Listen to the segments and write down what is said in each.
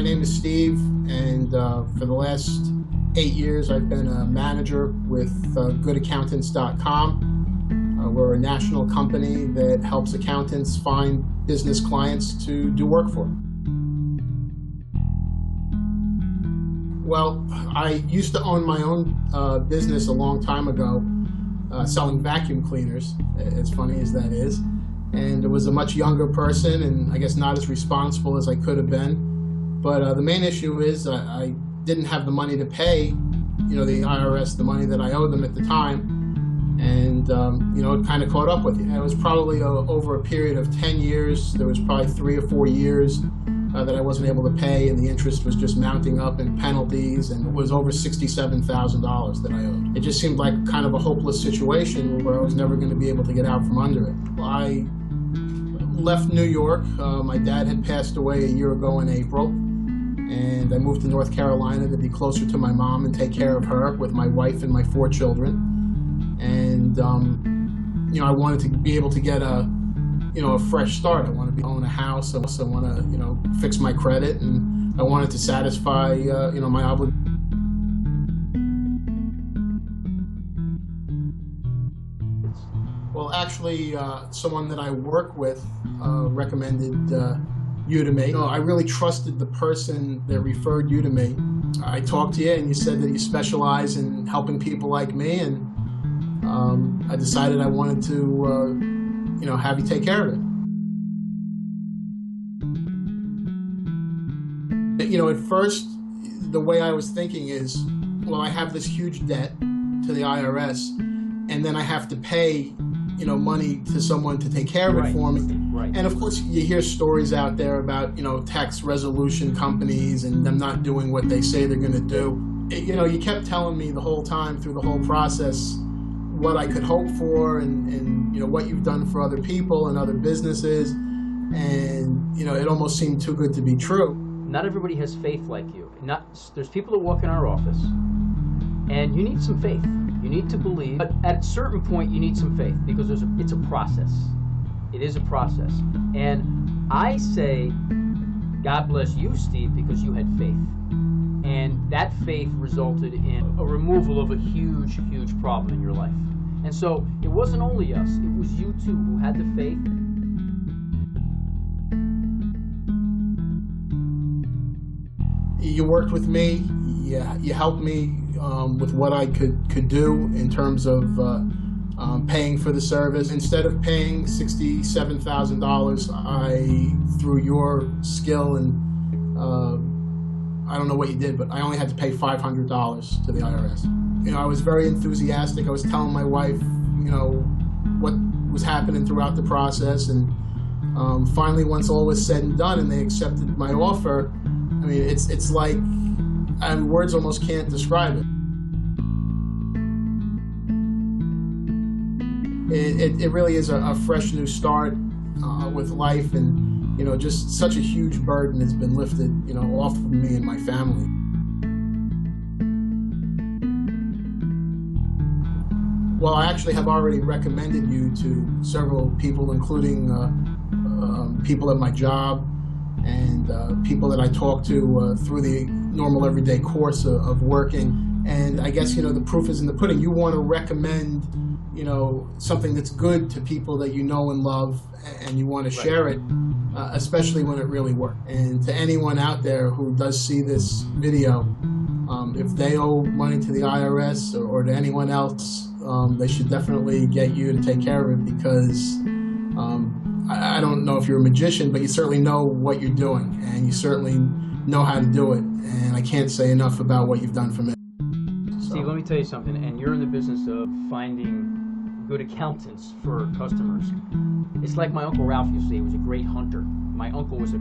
My name is Steve, and for the last 8 years I've been a manager with goodaccountants.com. We're a national company that helps accountants find business clients to do work for. Well, I used to own my own business a long time ago, selling vacuum cleaners, as funny as that is. And I was a much younger person and I guess not as responsible as I could have been. But the main issue is I didn't have the money to pay, the IRS, the money that I owed them at the time. And, it kind of caught up with you. It was probably over a period of 10 years. There was probably 3 or 4 years that I wasn't able to pay, and the interest was just mounting up in penalties, and it was over $67,000 that I owed. It just seemed like kind of a hopeless situation where I was never going to be able to get out from under it. I left New York. My dad had passed away a year ago in April, and I moved to North Carolina to be closer to my mom and take care of her with my wife and my 4 children. And, I wanted to be able to get a fresh start. I want to own a house. I also want to, fix my credit, and I wanted to satisfy, my obligation. Well, actually, someone that I work with recommended you to me. I really trusted the person that referred you to me. I talked to you, and you said that you specialize in helping people like me, and I decided I wanted to, have you take care of it. At first, the way I was thinking is, well, I have this huge debt to the IRS, and then I have to pay, money to someone to take care of it for me. Right. And of course, you hear stories out there about, tax resolution companies and them not doing what they say they're going to do. You kept telling me the whole time through the whole process what I could hope for and what you've done for other people and other businesses, and it almost seemed too good to be true. Not everybody has faith like you. There's people that walk in our office, and you need some faith. You need to believe, but at a certain point you need some faith, because it's a process. It is a process, and I say, God bless you, Steve, because you had faith. And that faith resulted in a removal of a huge, huge problem in your life. And so it wasn't only us, it was you too who had the faith. You worked with me, you helped me with what I could do in terms of paying for the service. Instead of paying $67,000, through your skill and I don't know what you did, but I only had to pay $500 to the IRS. I was very enthusiastic. I was telling my wife, what was happening throughout the process. And finally, once all was said and done and they accepted my offer, it's like, words almost can't describe it. It really is a fresh new start with life, and just such a huge burden has been lifted, off of me and my family. Well, I actually have already recommended you to several people, including people at my job and people that I talk to through the normal everyday course of working. And I guess, the proof is in the pudding. You want to recommend, something that's good to people that you know and love, and you want to share it, especially when it really works. And to anyone out there who does see this video, if they owe money to the IRS or to anyone else, they should definitely get you to take care of it, because I don't know if you're a magician, but you certainly know what you're doing, and you certainly know how to do it. And I can't say enough about what you've done for me. Steve, let me tell you something, and you're in the business of finding good accountants for customers. It's like my Uncle Ralph used to say, he was a great hunter. My uncle was a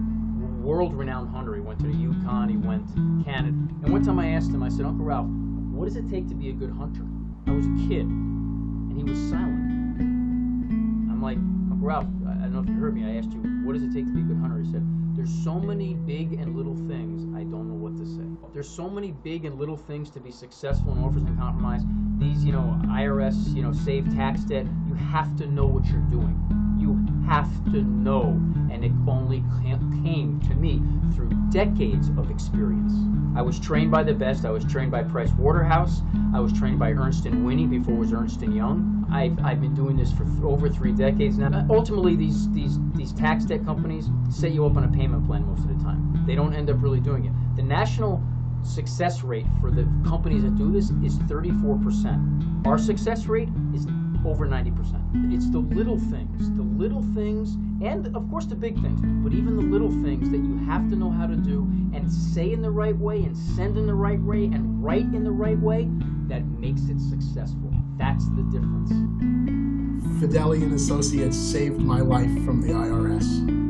world-renowned hunter. He went to the Yukon, he went to Canada. And one time I asked him, I said, Uncle Ralph, what does it take to be a good hunter? I was a kid, and he was silent. I'm like, Uncle Ralph, I don't know if you heard me, I asked you, what does it take to be a good hunter? He said, there's so many big and little things, I don't know what to say. There's so many big and little things to be successful in offers and compromise. These, IRS, save tax debt, you have to know what you're doing. You have to know, and it only came to me through decades of experience. I was trained by the best. I was trained by Price Waterhouse. I was trained by Ernst & Winnie before it was Ernst & Young. I've been doing this for over 3 decades now. Ultimately, these tax debt companies set you up on a payment plan most of the time. They don't end up really doing it. The national success rate for the companies that do this is 34%. Our success rate is over 90%. It's the little things, and of course the big things, but even the little things that you have to know how to do and say in the right way and send in the right way and write in the right way that makes it successful. That's the difference. Fedele and Associates saved my life from the IRS.